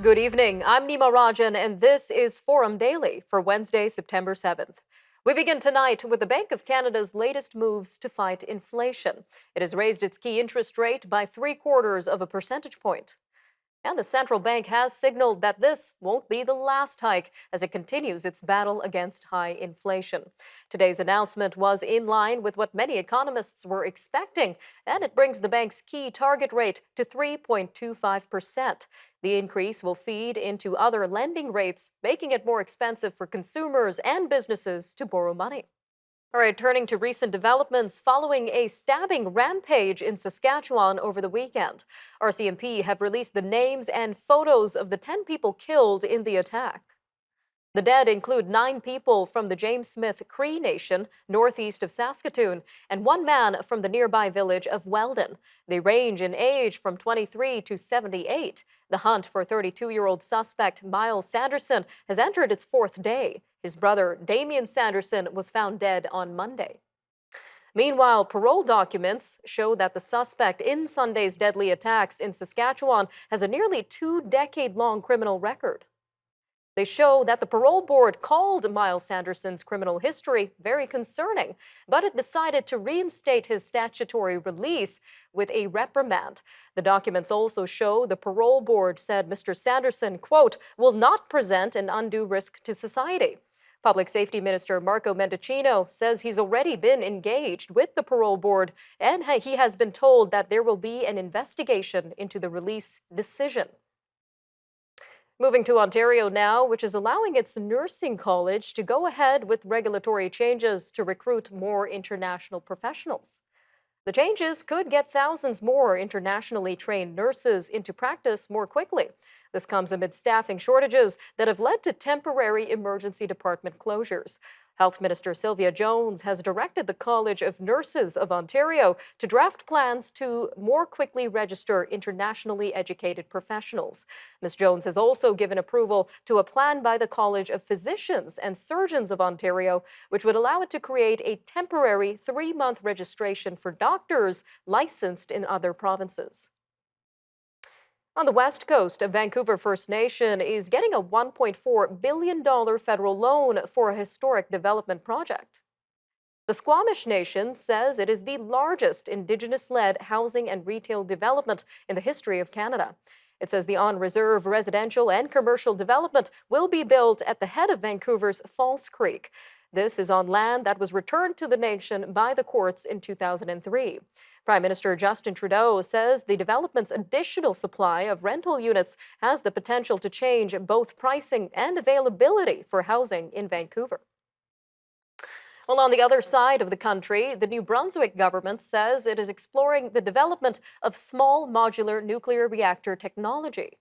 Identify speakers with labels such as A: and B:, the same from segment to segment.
A: Good evening. I'm Nima Rajan, and this is Forum Daily for Wednesday, September 7th. We begin tonight with the Bank of Canada's latest moves to fight inflation. It has raised its key interest rate by 3/4 of a percentage point. And the central bank has signaled that this won't be the last hike as it continues its battle against high inflation. Today's announcement was in line with what many economists were expecting, and it brings the bank's key target rate to 3.25%. The increase will feed into other lending rates, making it more expensive for consumers and businesses to borrow money. All right, turning to recent developments following a stabbing rampage in Saskatchewan over the weekend. RCMP have released the names and photos of the 10 people killed in the attack. The dead include 9 people from the James Smith Cree Nation, northeast of Saskatoon, and 1 man from the nearby village of Weldon. They range in age from 23 to 78. The hunt for 32-year-old suspect Miles Sanderson has entered its 4th day. His brother, Damien Sanderson, was found dead on Monday. Meanwhile, parole documents show that the suspect in Sunday's deadly attacks in Saskatchewan has a nearly 2-decade-long criminal record. They show that the parole board called Miles Sanderson's criminal history very concerning, but it decided to reinstate his statutory release with a reprimand. The documents also show the parole board said Mr. Sanderson, quote, will not present an undue risk to society. Public Safety Minister Marco Mendicino says he's already been engaged with the parole board, and he has been told that there will be an investigation into the release decision. Moving to Ontario now, which is allowing its nursing college to go ahead with regulatory changes to recruit more international professionals. The changes could get thousands more internationally trained nurses into practice more quickly. This comes amid staffing shortages that have led to temporary emergency department closures. Health Minister Sylvia Jones has directed the College of Nurses of Ontario to draft plans to more quickly register internationally educated professionals. Ms. Jones has also given approval to a plan by the College of Physicians and Surgeons of Ontario, which would allow it to create a temporary 3-month registration for doctors licensed in other provinces. On the West Coast, a Vancouver First Nation is getting a $1.4 billion federal loan for a historic development project. The Squamish Nation says it is the largest Indigenous-led housing and retail development in the history of Canada. It says the on-reserve residential and commercial development will be built at the head of Vancouver's False Creek. This is on land that was returned to the nation by the courts in 2003. Prime Minister Justin Trudeau says the development's additional supply of rental units has the potential to change both pricing and availability for housing in Vancouver. Well, on the other side of the country, the New Brunswick government says it is exploring the development of small modular nuclear reactor technology.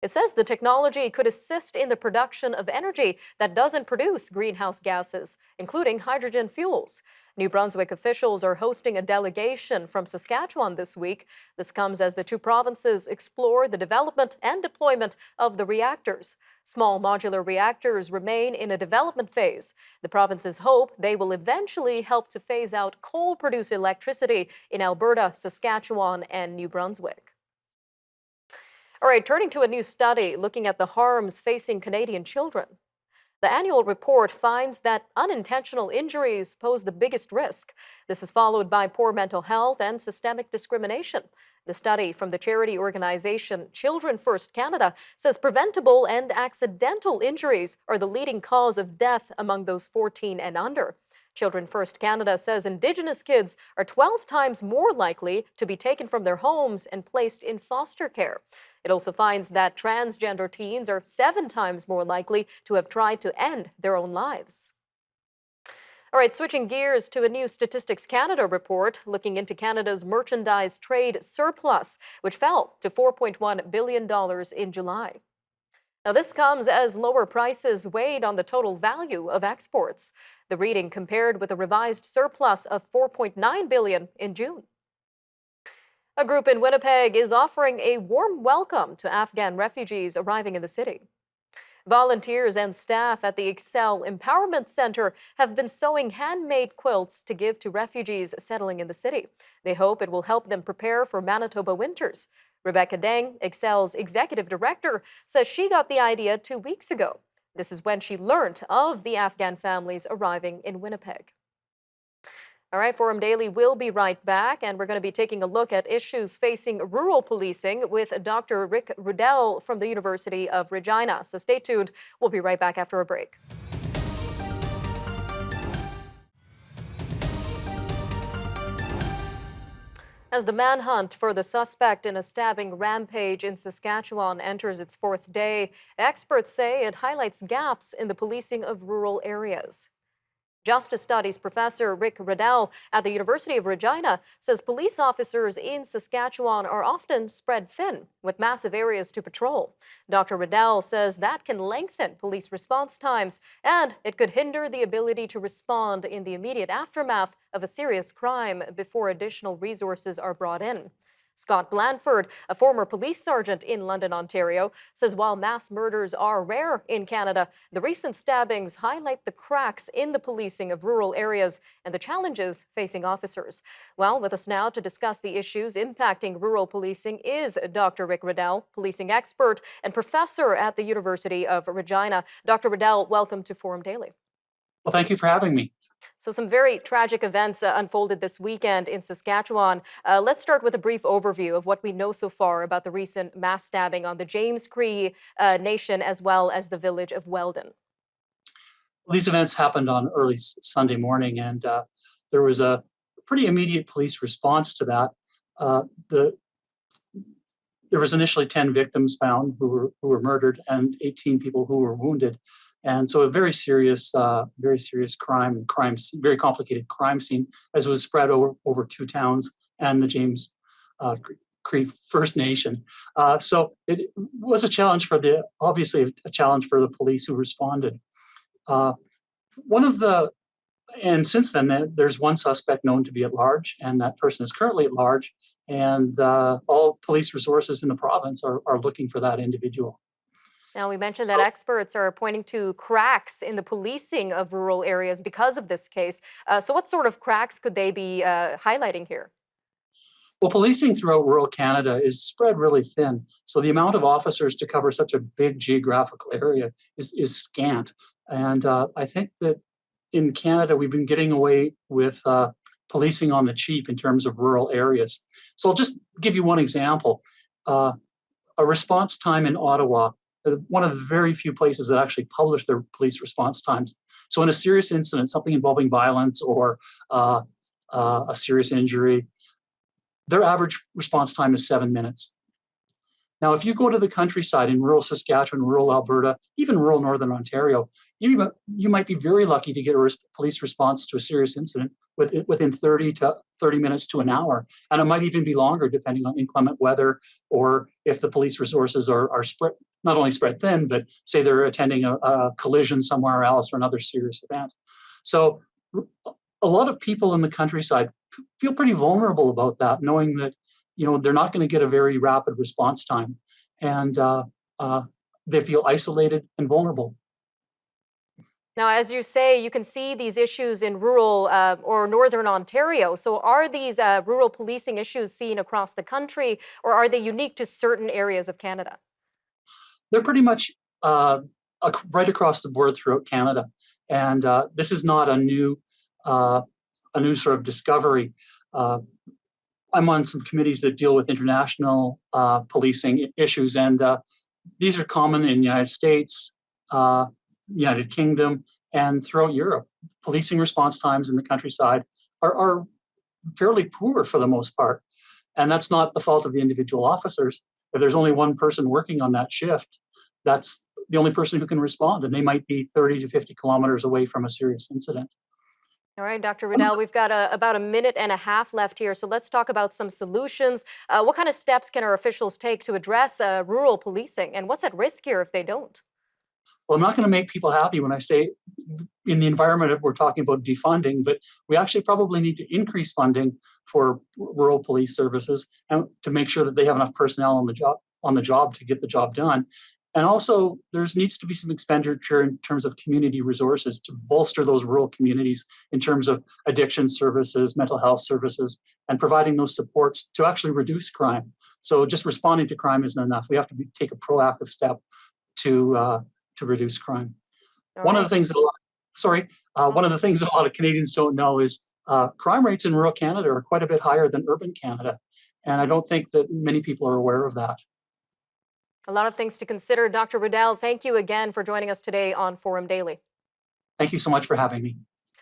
A: It says the technology could assist in the production of energy that doesn't produce greenhouse gases, including hydrogen fuels. New Brunswick officials are hosting a delegation from Saskatchewan this week. This comes as the 2 provinces explore the development and deployment of the reactors. Small modular reactors remain in a development phase. The provinces hope they will eventually help to phase out coal-produced electricity in Alberta, Saskatchewan, and New Brunswick. All right, turning to a new study looking at the harms facing Canadian children. The annual report finds that unintentional injuries pose the biggest risk. This is followed by poor mental health and systemic discrimination. The study from the charity organization Children First Canada says preventable and accidental injuries are the leading cause of death among those 14 and under. Children First Canada says Indigenous kids are 12 times more likely to be taken from their homes and placed in foster care. It also finds that transgender teens are 7 times more likely to have tried to end their own lives. All right, switching gears to a new Statistics Canada report looking into Canada's merchandise trade surplus, which fell to $4.1 billion in July. Now, this comes as lower prices weighed on the total value of exports. The reading compared with a revised surplus of $4.9 billion in June. A group in Winnipeg is offering a warm welcome to Afghan refugees arriving in the city. Volunteers and staff at the Excel Empowerment Center have been sewing handmade quilts to give to refugees settling in the city. They hope it will help them prepare for Manitoba winters. Rebecca Deng, Excel's executive director, says she got the idea 2 weeks ago. This is when she learned of the Afghan families arriving in Winnipeg. All right, Forum Daily will be right back, and we're going to be taking a look at issues facing rural policing with Dr. Rick Ruddell from the University of Regina. So stay tuned. We'll be right back after a break. As the manhunt for the suspect in a stabbing rampage in Saskatchewan enters its fourth day, experts say it highlights gaps in the policing of rural areas. Justice Studies professor Rick Ruddell at the University of Regina says police officers in Saskatchewan are often spread thin, with massive areas to patrol. Dr. Ruddell says that can lengthen police response times, and it could hinder the ability to respond in the immediate aftermath of a serious crime before additional resources are brought in. Scott Blanford, a former police sergeant in London, Ontario, says while mass murders are rare in Canada, the recent stabbings highlight the cracks in the policing of rural areas and the challenges facing officers. Well, with us now to discuss the issues impacting rural policing is Dr. Rick Ruddell, policing expert and professor at the University of Regina. Dr. Ruddell, welcome to Forum Daily.
B: Well, thank you for having me.
A: So some very tragic events unfolded this weekend in Saskatchewan. Let's start with a brief overview of what we know so far about the recent mass stabbing on the James Cree Nation as well as the village of Weldon.
B: Well, these events happened on early Sunday morning, and there was a pretty immediate police response to that. There was initially 10 victims found who were murdered and 18 people who were wounded. And so a very serious crime, very complicated crime scene as it was spread over two towns and the James Cree First Nation. So it was a challenge obviously a challenge for the police who responded. And since then, there's one suspect known to be at large, and that person is currently at large, and all police resources in the province are looking for that individual.
A: Now, we mentioned that experts are pointing to cracks in the policing of rural areas because of this case. So what sort of cracks could they be highlighting here?
B: Well, policing throughout rural Canada is spread really thin. So the amount of officers to cover such a big geographical area is scant. And I think that in Canada, we've been getting away with policing on the cheap in terms of rural areas. So I'll just give you one example. A response time in Ottawa, one of the very few places that actually publish their police response times. So in a serious incident, something involving violence or a serious injury, their average response time is 7 minutes. Now, if you go to the countryside in rural Saskatchewan, rural Alberta, even rural Northern Ontario, you might be very lucky to get a police response to a serious incident within 30 minutes to an hour. And it might even be longer depending on inclement weather or if the police resources are spread, not only spread thin, but say they're attending a collision somewhere else or another serious event. So a lot of people in the countryside feel pretty vulnerable about that, knowing that they're not going to get a very rapid response time, and they feel isolated and vulnerable.
A: Now, as you say, you can see these issues in rural or Northern Ontario. So are these rural policing issues seen across the country, or are they unique to certain areas of Canada?
B: They're pretty much right across the board throughout Canada. And this is not a new sort of discovery. I'm on some committees that deal with international policing issues, and these are common in the United States, United Kingdom, and throughout Europe. Policing response times in the countryside are fairly poor for the most part. And that's not the fault of the individual officers. If there's only one person working on that shift, that's the only person who can respond, and they might be 30 to 50 kilometers away from a serious incident.
A: All right, Dr. Ruddell, we've got about a minute and a half left here, so let's talk about some solutions. What kind of steps can our officials take to address rural policing, and what's at risk here if they don't?
B: Well, I'm not going to make people happy when I say in the environment we're talking about defunding, but we actually probably need to increase funding for rural police services and to make sure that they have enough personnel on the job to get the job done. And also, there needs to be some expenditure in terms of community resources to bolster those rural communities in terms of addiction services, mental health services, and providing those supports to actually reduce crime. So just responding to crime isn't enough. We have to take a proactive step to reduce crime.
A: All
B: One of the
A: right.
B: things that one of the things a lot of Canadians don't know is crime rates in rural Canada are quite a bit higher than urban Canada, and I don't think that many people are aware of that.
A: A lot of things to consider. Dr. Ruddell, thank you again for joining us today on Forum Daily.
B: Thank you so much for having me.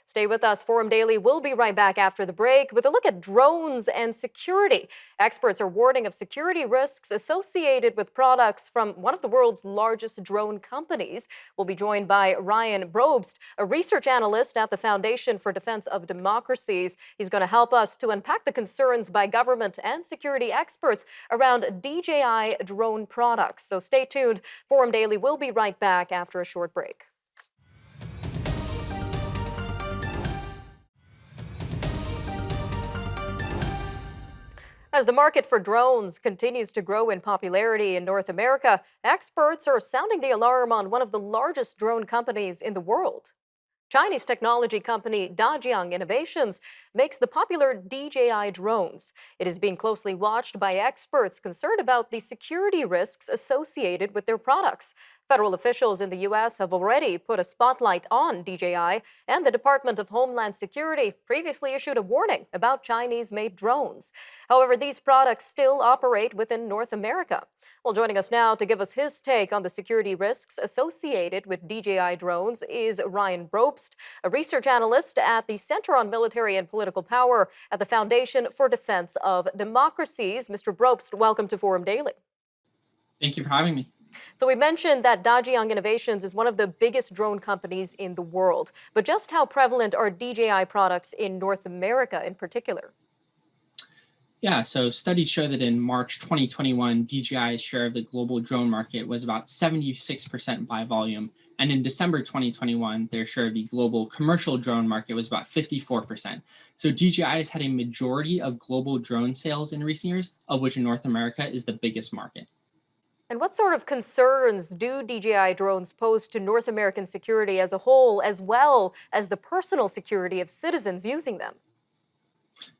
A: Stay with us. Forum Daily will be right back after the break with a look at drones and security. Experts are warning of security risks associated with products from one of the world's largest drone companies. We'll be joined by Rayan Brobst, a research analyst at the Foundation for Defense of Democracies. He's going to help us to unpack the concerns by government and security experts around DJI drone products. So stay tuned. Forum Daily will be right back after a short break. As the market for drones continues to grow in popularity in North America, experts are sounding the alarm on one of the largest drone companies in the world. Chinese technology company Dajiang Innovations makes the popular DJI drones. It is being closely watched by experts concerned about the security risks associated with their products. Federal officials in the U.S. have already put a spotlight on DJI, and the Department of Homeland Security previously issued a warning about Chinese-made drones. However, these products still operate within North America. Well, joining us now to give us his take on the security risks associated with DJI drones is Rayan Brobst, a research analyst at the Center on Military and Political Power at the Foundation for Defense of Democracies. Mr. Brobst, welcome to Forum Daily.
C: Thank you for having me.
A: So we mentioned that Dajiang Innovations is one of the biggest drone companies in the world. But just how prevalent are DJI products in North America in particular?
C: Yeah, so studies show that in March 2021, DJI's share of the global drone market was about 76% by volume. And in December 2021, their share of the global commercial drone market was about 54%. So DJI has had a majority of global drone sales in recent years, of which North America is the biggest market.
A: And what sort of concerns do DJI drones pose to North American security as a whole, as well as the personal security of citizens using them?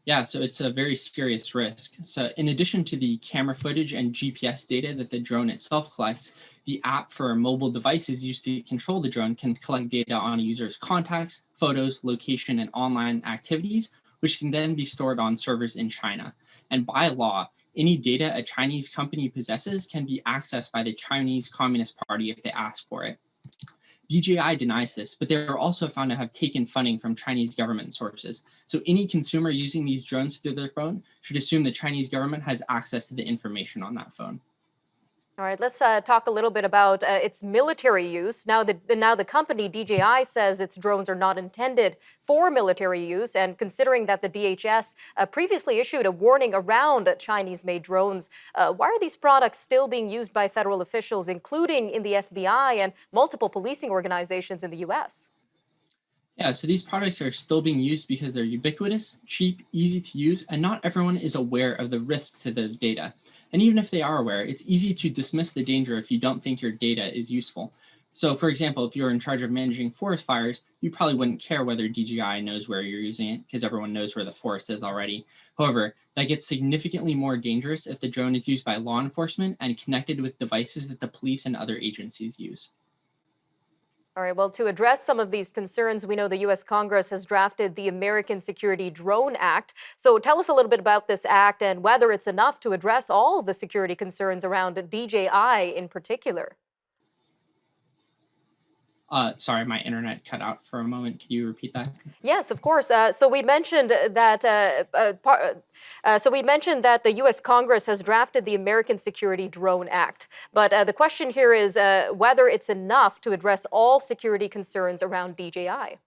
C: Yeah, so it's a very serious risk. So in addition to the camera footage and GPS data that the drone itself collects, the app for mobile devices used to control the drone can collect data on a user's contacts, photos, location, and online activities, which can then be stored on servers in China. And by law, any data a Chinese company possesses can be accessed by the Chinese Communist Party if they ask for it. DJI denies this, but they are also found to have taken funding from Chinese government sources. So any consumer using these drones through their phone should assume the Chinese government has access to the information on that phone.
A: All right, let's talk a little bit about its military use. Now the company DJI says its drones are not intended for military use, and considering that the DHS previously issued a warning around Chinese-made drones, why are these products still being used by federal officials, including in the FBI and multiple policing organizations in the U.S.?
C: Yeah, so these products are still being used because they're ubiquitous, cheap, easy to use, and not everyone is aware of the risk to the data. And even if they are aware, it's easy to dismiss the danger if you don't think your data is useful. So for example, if you're in charge of managing forest fires, you probably wouldn't care whether DJI knows where you're using it because everyone knows where the forest is already. However, that gets significantly more dangerous if the drone is used by law enforcement and connected with devices that the police and other agencies use.
A: All right, well, to address some of these concerns, we know the U.S. Congress has drafted the American Security Drone Act. So tell us a little bit about this act and whether it's enough to address all of the security concerns around DJI in particular.
C: Sorry, my internet cut out for a moment. Can you repeat that?
A: Yes, of course. So we mentioned that the U.S. Congress has drafted the American Security Drone Act. But the question here is whether it's enough to address all security concerns around DJI.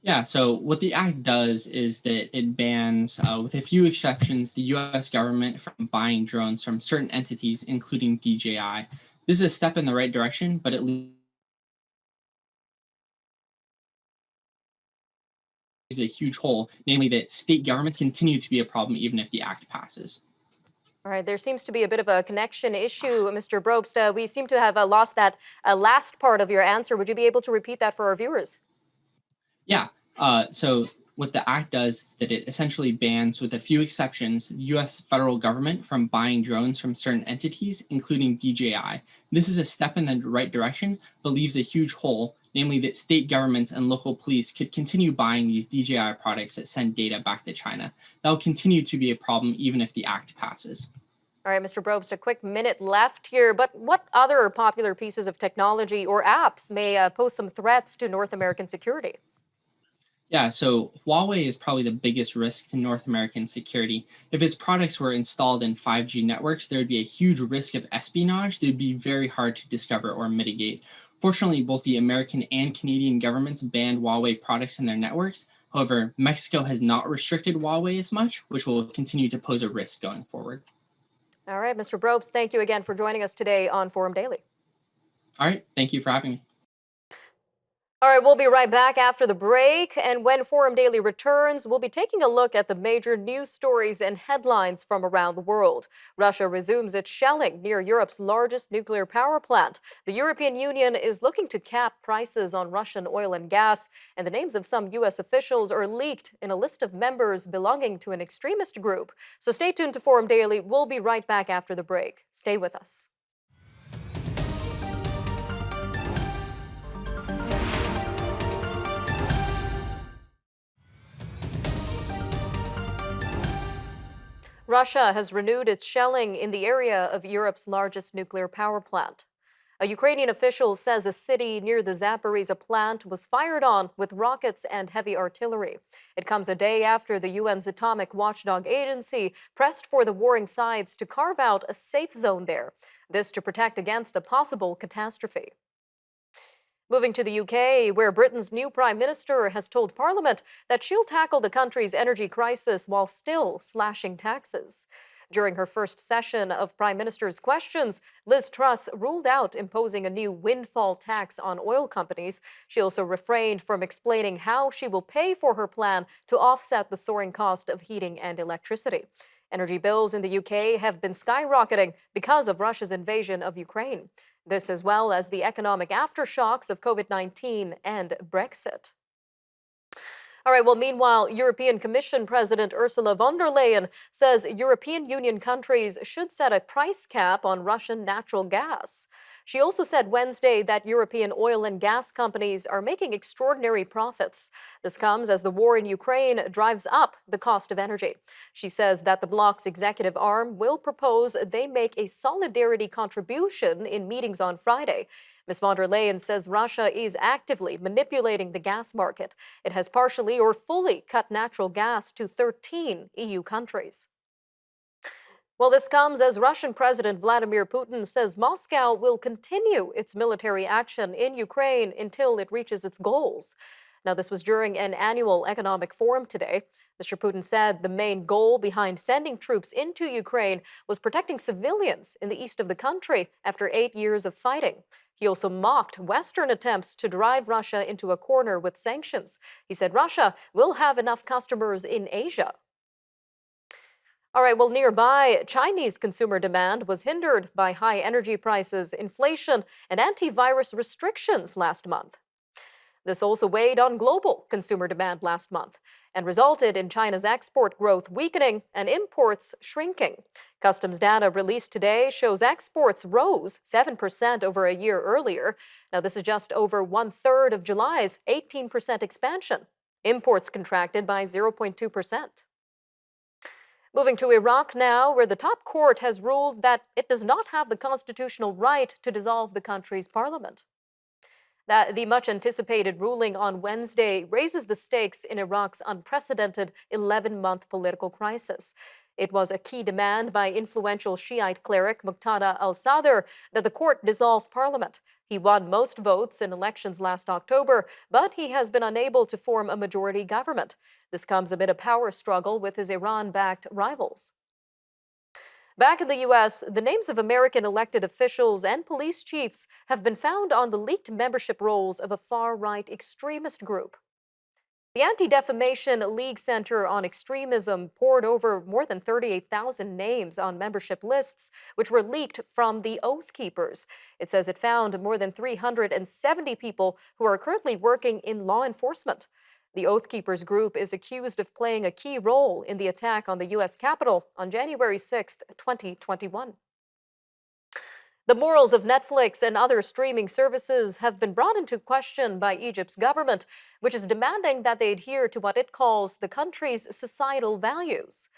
C: Yeah, so what the act does is that it bans, with a few exceptions, the US government from buying drones from certain entities, including DJI. This is a step in the right direction, but it leaves a huge hole, namely that state governments continue to be a problem even if the act passes.
A: All right, there seems to be a bit of a connection issue, Mr. Brobst. We seem to have lost that last part of your answer. Would you be able to repeat that for our viewers?
C: Yeah. So what the act does is that it essentially bans, with a few exceptions, the U.S. federal government from buying drones from certain entities, including DJI. This is a step in the right direction, but leaves a huge hole, namely that state governments and local police could continue buying these DJI products that send data back to China. That will continue to be a problem even if the act passes.
A: All right, Mr. Brobst, a quick minute left here, but what other popular pieces of technology or apps may pose some threats to North American security?
C: Yeah, so Huawei is probably the biggest risk to North American security. If its products were installed in 5G networks, there would be a huge risk of espionage that would be very hard to discover or mitigate. Fortunately, both the American and Canadian governments banned Huawei products in their networks. However, Mexico has not restricted Huawei as much, which will continue to pose a risk going forward.
A: All right, Mr. Brobst, thank you again for joining us today on Forum Daily.
C: All right, thank you for having me.
A: All right, we'll be right back after the break. And when Forum Daily returns, we'll be taking a look at the major news stories and headlines from around the world. Russia resumes its shelling near Europe's largest nuclear power plant. The European Union is looking to cap prices on Russian oil and gas. And the names of some U.S. officials are leaked in a list of members belonging to an extremist group. So stay tuned to Forum Daily. We'll be right back after the break. Stay with us. Russia has renewed its shelling in the area of Europe's largest nuclear power plant. A Ukrainian official says a city near the Zaporizhzhia plant was fired on with rockets and heavy artillery. It comes a day after the UN's atomic watchdog agency pressed for the warring sides to carve out a safe zone there, this to protect against a possible catastrophe. Moving to the UK, where Britain's new Prime Minister has told Parliament that she'll tackle the country's energy crisis while still slashing taxes. During her first session of Prime Minister's questions, Liz Truss ruled out imposing a new windfall tax on oil companies. She also refrained from explaining how she will pay for her plan to offset the soaring cost of heating and electricity. Energy bills in the UK have been skyrocketing because of Russia's invasion of Ukraine. This, as well as the economic aftershocks of COVID-19 and Brexit. All right, well, meanwhile, European Commission President Ursula von der Leyen says European Union countries should set a price cap on Russian natural gas. She also said Wednesday that European oil and gas companies are making extraordinary profits. This comes as the war in Ukraine drives up the cost of energy. She says that the bloc's executive arm will propose they make a solidarity contribution in meetings on Friday. Ms. von der Leyen says Russia is actively manipulating the gas market. It has partially or fully cut natural gas to 13 EU countries. Well, this comes as Russian President Vladimir Putin says Moscow will continue its military action in Ukraine until it reaches its goals. Now, this was during an annual economic forum today. Mr. Putin said the main goal behind sending troops into Ukraine was protecting civilians in the east of the country after 8 years of fighting. He also mocked Western attempts to drive Russia into a corner with sanctions. He said Russia will have enough customers in Asia. All right, well, nearby, Chinese consumer demand was hindered by high energy prices, inflation, and antivirus restrictions last month. This also weighed on global consumer demand last month and resulted in China's export growth weakening and imports shrinking. Customs data released today shows exports rose 7% over a year earlier. Now, this is just over 1/3 of July's 18% expansion. Imports contracted by 0.2%. Moving to Iraq now, where the top court has ruled that it does not have the constitutional right to dissolve the country's parliament. That the much-anticipated ruling on Wednesday raises the stakes in Iraq's unprecedented 11-month political crisis. It was a key demand by influential Shiite cleric Muqtada al-Sadr that the court dissolve parliament. He won most votes in elections last October, but he has been unable to form a majority government. This comes amid a power struggle with his Iran-backed rivals. Back in the U.S., the names of American elected officials and police chiefs have been found on the leaked membership rolls of a far-right extremist group. The Anti-Defamation League Center on Extremism pored over more than 38,000 names on membership lists, which were leaked from the Oath Keepers. It says it found more than 370 people who are currently working in law enforcement. The Oath Keepers group is accused of playing a key role in the attack on the U.S. Capitol on January 6, 2021. The morals of Netflix and other streaming services have been brought into question by Egypt's government, which is demanding that they adhere to what it calls the country's societal values.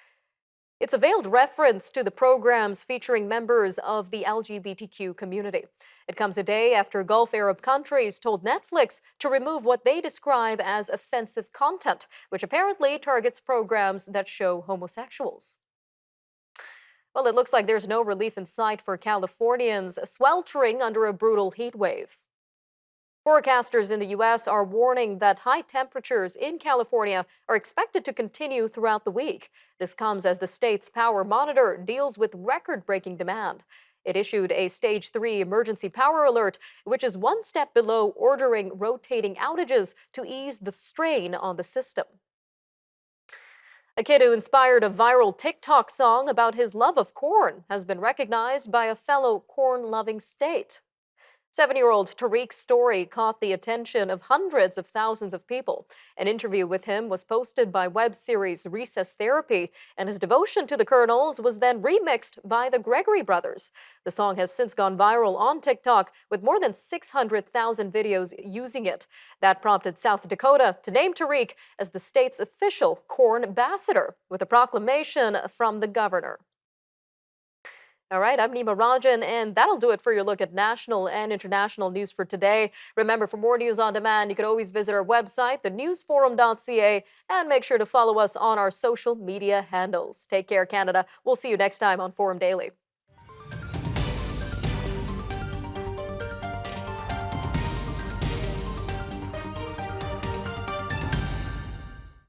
A: It's a veiled reference to the programs featuring members of the LGBTQ community. It comes a day after Gulf Arab countries told Netflix to remove what they describe as offensive content, which apparently targets programs that show homosexuals. Well, it looks like there's no relief in sight for Californians sweltering under a brutal heat wave. Forecasters in the U.S. are warning that high temperatures in California are expected to continue throughout the week. This comes as the state's power monitor deals with record-breaking demand. It issued a Stage 3 emergency power alert, which is one step below ordering rotating outages to ease the strain on the system. A kid who inspired a viral TikTok song about his love of corn has been recognized by a fellow corn-loving state. 7-year-old Tariq's story caught the attention of hundreds of thousands of people. An interview with him was posted by web series Recess Therapy, and his devotion to the Colonels was then remixed by the Gregory brothers. The song has since gone viral on TikTok, with more than 600,000 videos using it. That prompted South Dakota to name Tariq as the state's official corn ambassador, with a proclamation from the governor. All right, I'm Nima Rajan, and that'll do it for your look at national and international news for today. Remember, for more news on demand, you can always visit our website, thenewsforum.ca, and make sure to follow us on our social media handles. Take care, Canada. We'll see you next time on Forum Daily.